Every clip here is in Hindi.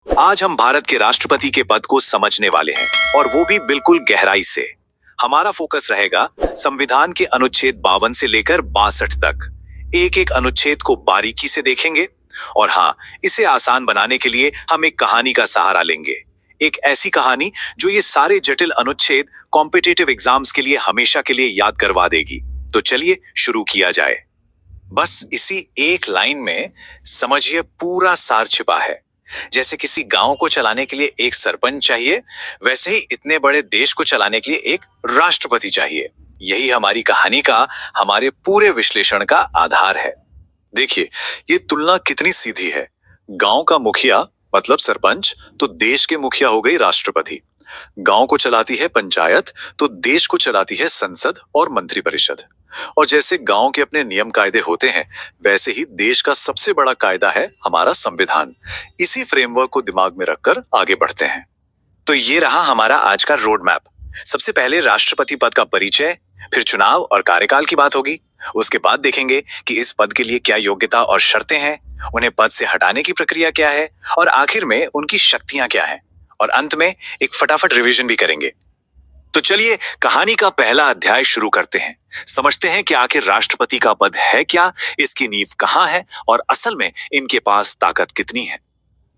आज हम भारत के राष्ट्रपति के पद को समझने वाले हैं और वो भी बिल्कुल गहराई से। हमारा फोकस रहेगा संविधान के अनुच्छेद 52 से लेकर 62 तक। एक एक अनुच्छेद को बारीकी से देखेंगे और हाँ, इसे आसान बनाने के लिए हम एक कहानी का सहारा लेंगे। एक ऐसी कहानी जो ये सारे जटिल अनुच्छेद कॉम्पिटिटिव एग्जाम्स के लिए हमेशा के लिए याद करवा देगी। तो चलिए शुरू किया जाए। बस इसी एक लाइन में समझिए पूरा सार छिपा है। जैसे किसी गांव को चलाने के लिए एक सरपंच चाहिए, वैसे ही इतने बड़े देश को चलाने के लिए एक राष्ट्रपति चाहिए। यही हमारी कहानी का, हमारे पूरे विश्लेषण का आधार है। देखिए, ये तुलना कितनी सीधी है। गांव का मुखिया मतलब सरपंच, तो देश के मुखिया हो गई राष्ट्रपति। गांव को चलाती है पंचायत, तो देश को चलाती है संसद और मंत्रिपरिषद। और जैसे गांव के अपने नियम कायदे होते हैं, वैसे ही देश का सबसे बड़ा कायदा है हमारा संविधान। इसी फ्रेमवर्क को दिमाग में रखकर आगे बढ़ते हैं। तो ये रहा हमारा आज का रोड मैप। सबसे पहले राष्ट्रपति पद का परिचय, फिर चुनाव और कार्यकाल की बात होगी। उसके बाद देखेंगे कि इस पद के लिए क्या योग्यता और शर्तें हैं, उन्हें पद से हटाने की प्रक्रिया क्या है, और आखिर में उनकी शक्तियां क्या हैं। और अंत में एक फटाफट रिवीजन भी करेंगे। तो चलिए कहानी का पहला अध्याय शुरू करते हैं। समझते हैं कि आखिर राष्ट्रपति का पद है क्या, इसकी नींव कहां है और असल में इनके पास ताकत कितनी है।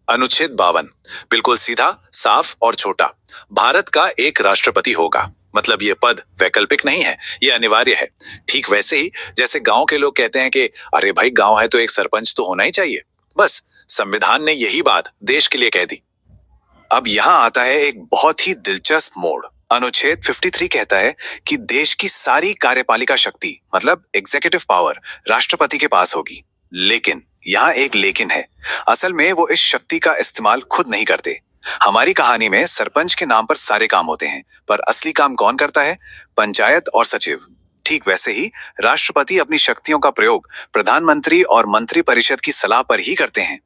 अनुच्छेद 52 बिल्कुल सीधा, साफ और छोटा। भारत का एक राष्ट्रपति होगा, मतलब ये पद वैकल्पिक नहीं है, ये अनिवार्य है। ठीक वैसे ही जैसे गांव के लोग कहते हैं कि अरे भाई गांव है तो एक सरपंच तो होना ही चाहिए। बस संविधान ने यही बात देश के लिए कह दी। अब यहां आता है एक बहुत ही दिलचस्प मोड़। अनुच्छेद 53 कहता है कि देश की सारी कार्यपालिका शक्ति मतलब एग्जीक्यूटिव पावर राष्ट्रपति के पास होगी। लेकिन यहाँ एक लेकिन है। असल में वो इस शक्ति का इस्तेमाल खुद नहीं करते। हमारी कहानी में सरपंच के नाम पर सारे काम होते हैं, पर असली काम कौन करता है? पंचायत और सचिव। ठीक वैसे ही राष्ट्रपति अपनी शक्तियों का प्रयोग प्रधानमंत्री और मंत्रिपरिषद की सलाह पर ही करते हैं।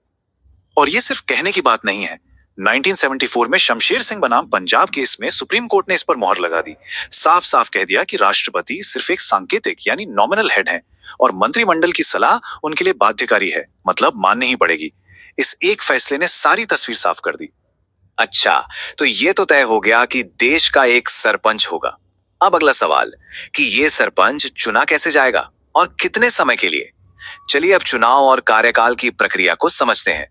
और ये सिर्फ कहने की बात नहीं है। 1974 में शमशेर सिंह बनाम पंजाब केस में सुप्रीम कोर्ट ने इस पर मोहर लगा दी। साफ साफ कह दिया कि राष्ट्रपति सिर्फ एक सांकेतिक यानी नॉमिनल हेड है और मंत्रिमंडल की सलाह उनके लिए बाध्यकारी है, मतलब माननी ही पड़ेगी। इस एक फैसले ने सारी तस्वीर साफ कर दी। अच्छा, तो ये तो तय हो गया कि देश का एक सरपंच होगा। अब अगला सवाल कि ये सरपंच चुना कैसे जाएगा और कितने समय के लिए। चलिए अब चुनाव और कार्यकाल की प्रक्रिया को समझते हैं।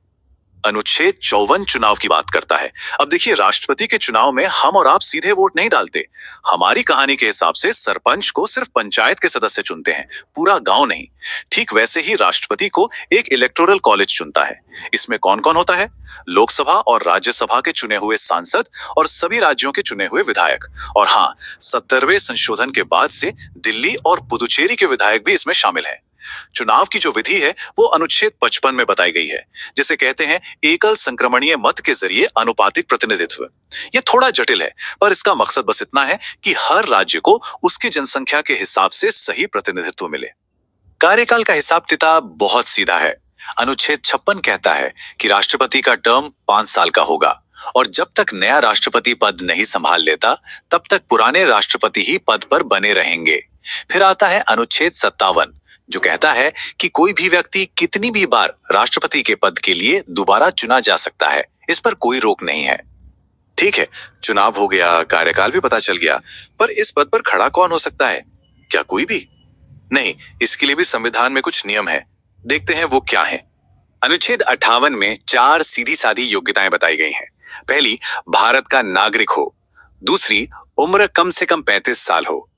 अनुच्छेद 54 चुनाव की बात करता है। अब देखिए, राष्ट्रपति के चुनाव में हम और आप सीधे वोट नहीं डालते। हमारी कहानी के हिसाब से सरपंच को सिर्फ पंचायत के सदस्य चुनते हैं, पूरा गांव नहीं। ठीक वैसे ही राष्ट्रपति को एक इलेक्टोरल कॉलेज चुनता है। इसमें कौन कौन होता है? लोकसभा और राज्यसभा के चुने हुए सांसद और सभी राज्यों के चुने हुए विधायक। और हाँ, 70वें संशोधन के बाद से दिल्ली और पुदुचेरी के विधायक भी इसमें शामिल हैं। चुनाव की जो विधि है वो अनुच्छेद 55 में बताई गई है, जिसे कहते हैं एकल संक्रमणीय मत के जरिए अनुपातिक प्रतिनिधित्व। ये थोड़ा जटिल है, पर इसका मकसद बस इतना है कि हर राज्य को उसकी जनसंख्या के हिसाब से सही प्रतिनिधित्व मिले। कार्यकाल का हिसाब किताब बहुत सीधा है। अनुच्छेद 56 कहता है कि राष्ट्रपति का टर्म 5 साल का होगा और जब तक नया राष्ट्रपति पद नहीं संभाल लेता, तब तक पुराने राष्ट्रपति ही पद पर बने रहेंगे। फिर आता है अनुच्छेद 57, जो कहता है कि कोई भी व्यक्ति कितनी भी बार राष्ट्रपति के पद के लिए दोबारा चुना जा सकता है, इस पर कोई रोक नहीं है। ठीक है, चुनाव हो गया, कार्यकाल भी पता चल गया, पर इस पद पर खड़ा कौन हो सकता है? क्या कोई भी? नहीं, इसके लिए भी संविधान में कुछ नियम है। देखते हैं वो क्या है। अनुच्छेद 58 में 4 सीधी साधी योग्यताएं बताई गई हैं। पहली, भारत का नागरिक हो। दूसरी, उम्र कम से कम 35 साल हो।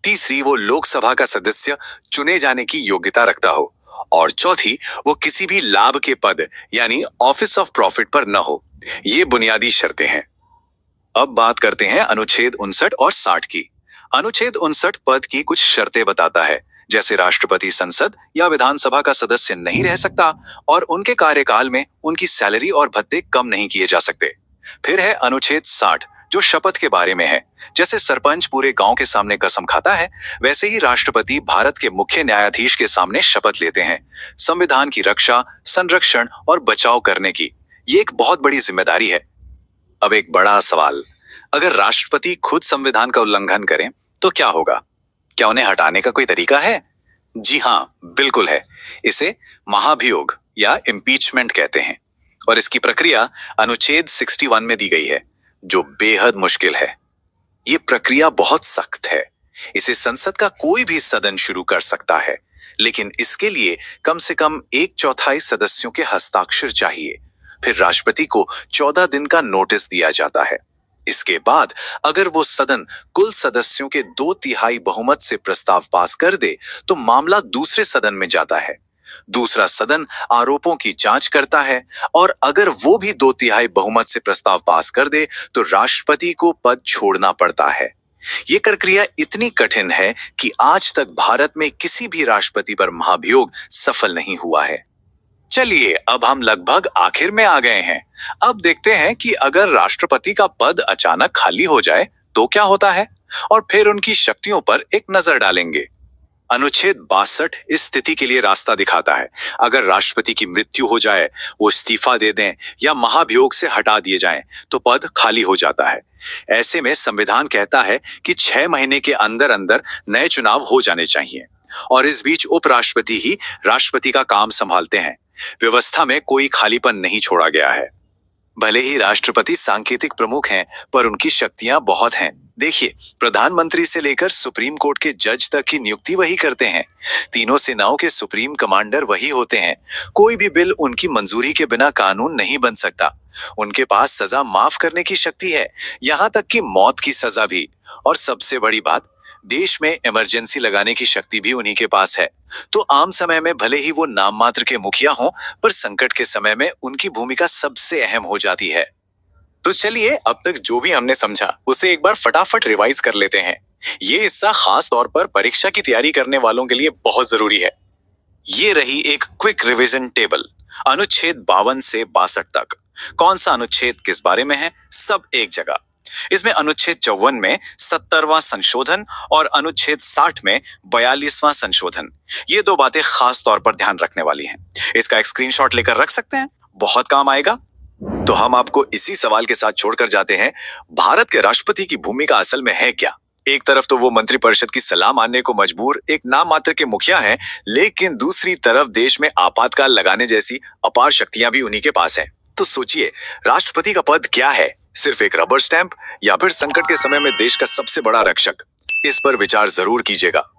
तीसरी, वो लोकसभा का सदस्य चुने जाने की योग्यता रखता हो। और चौथी, वो किसी भी लाभ के पद यानी ऑफिस ऑफ प्रॉफिट पर न हो। ये बुनियादी शर्तें हैं। अब बात करते हैं अनुच्छेद 59 और 60 की। अनुच्छेद 59 पद की कुछ शर्तें बताता है, जैसे राष्ट्रपति संसद या विधानसभा का सदस्य नहीं रह सकता और उनके कार्यकाल में उनकी सैलरी और भत्ते कम नहीं किए जा सकते। फिर है अनुच्छेद 60, जो शपथ के बारे में है। जैसे सरपंच पूरे गांव के सामने कसम खाता है, वैसे ही राष्ट्रपति भारत के मुख्य न्यायाधीश के सामने शपथ लेते हैं, संविधान की रक्षा, संरक्षण और बचाव करने की। ये एक बहुत बड़ी जिम्मेदारी है। अब एक बड़ा सवाल, अगर राष्ट्रपति खुद संविधान का उल्लंघन करें तो क्या होगा? क्या उन्हें हटाने का कोई तरीका है? जी हाँ, बिल्कुल है। इसे महाभियोग या इम्पीचमेंट कहते हैं। और इसकी प्रक्रिया अनुच्छेद 61 में दी गई है, जो बेहद मुश्किल है। ये प्रक्रिया बहुत सख्त है। इसे संसद का कोई भी सदन शुरू कर सकता है, लेकिन इसके लिए कम से कम 1/4 सदस्यों के हस्ताक्षर चाहिए। फिर राष्ट्रपति को 14 दिन का नोटिस दिया जाता है। इसके बाद अगर वो सदन कुल सदस्यों के 2/3 बहुमत से प्रस्ताव पास कर दे, तो मामला दूसरे सदन में जाता है। दूसरा सदन आरोपों की जांच करता है, और अगर वो भी 2/3 बहुमत से प्रस्ताव पास कर दे, तो राष्ट्रपति को पद छोड़ना पड़ता है। ये प्रक्रिया इतनी कठिन है कि आज तक भारत में किसी भी राष्ट्रपति पर महाभियोग सफल नहीं हुआ है। चलिए, अब हम लगभग आखिर में आ गए हैं। अब देखते हैं कि अगर राष्ट्रपति का पद अचानक खाली हो जाए तो क्या होता है, और फिर उनकी शक्तियों पर एक नजर डालेंगे। अनुच्छेद 62 इस स्थिति के लिए रास्ता दिखाता है। अगर राष्ट्रपति की मृत्यु हो जाए, वो इस्तीफा दे दें या महाभियोग से हटा दिए जाएं, तो पद खाली हो जाता है। ऐसे में संविधान कहता है कि 6 महीने के अंदर अंदर नए चुनाव हो जाने चाहिए, और इस बीच उपराष्ट्रपति ही राष्ट्रपति का काम संभालते हैं। व्यवस्था में कोई खालीपन नहीं छोड़ा गया है। भले ही राष्ट्रपति सांकेतिक प्रमुख हैं, पर उनकी शक्तियां बहुत हैं। देखिए, प्रधानमंत्री से लेकर सुप्रीम कोर्ट के जज तक की नियुक्ति वही करते हैं। तीनों सेनाओं के सुप्रीम कमांडर वही होते हैं। कोई भी बिल उनकी मंजूरी के बिना कानून नहीं बन सकता। उनके पास सजा माफ करने की शक्ति है, यहाँ तक कि मौत की सजा भी। और सबसे बड़ी बात, देश में इमरजेंसी लगाने की शक्ति भी उन्हीं के पास है। तो आम समय में भले ही वो नाम मात्र के मुखिया हों, पर संकट के समय में उनकी भूमिका सबसे अहम हो जाती है। तो चलिए, अब तक जो भी हमने समझा उसे एक बार फटाफट रिवाइज कर लेते हैं। ये हिस्सा खास तौर पर परीक्षा की तैयारी करने वालों के लिए बहुत जरूरी है। ये रही एक क्विक रिवीजन टेबल, अनुच्छेद 52 से 62 तक। कौन सा अनुच्छेद किस बारे में है, सब एक जगह। इसमें अनुच्छेद 54 में 70वां संशोधन और अनुच्छेद 60 में 42वां संशोधन। ये दो बातें खास तौर पर ध्यान रखने वाली हैं। इसका एक स्क्रीनशॉट लेकर रख सकते हैं, बहुत काम आएगा। तो हम आपको इसी सवाल के साथ छोड़कर जाते हैं। भारत के राष्ट्रपति की भूमिका असल में है क्या? एक तरफ तो वो मंत्रिपरिषद की सलाह मानने को मजबूर एक नाम मात्र के मुखिया हैं, लेकिन दूसरी तरफ देश में आपातकाल लगाने जैसी अपार शक्तियां भी उन्हीं के पास हैं। तो सोचिए, राष्ट्रपति का पद क्या है? सिर्फ एक रबर स्टैंप, या फिर संकट के समय में देश का सबसे बड़ा रक्षक? इस पर विचार जरूर कीजिएगा।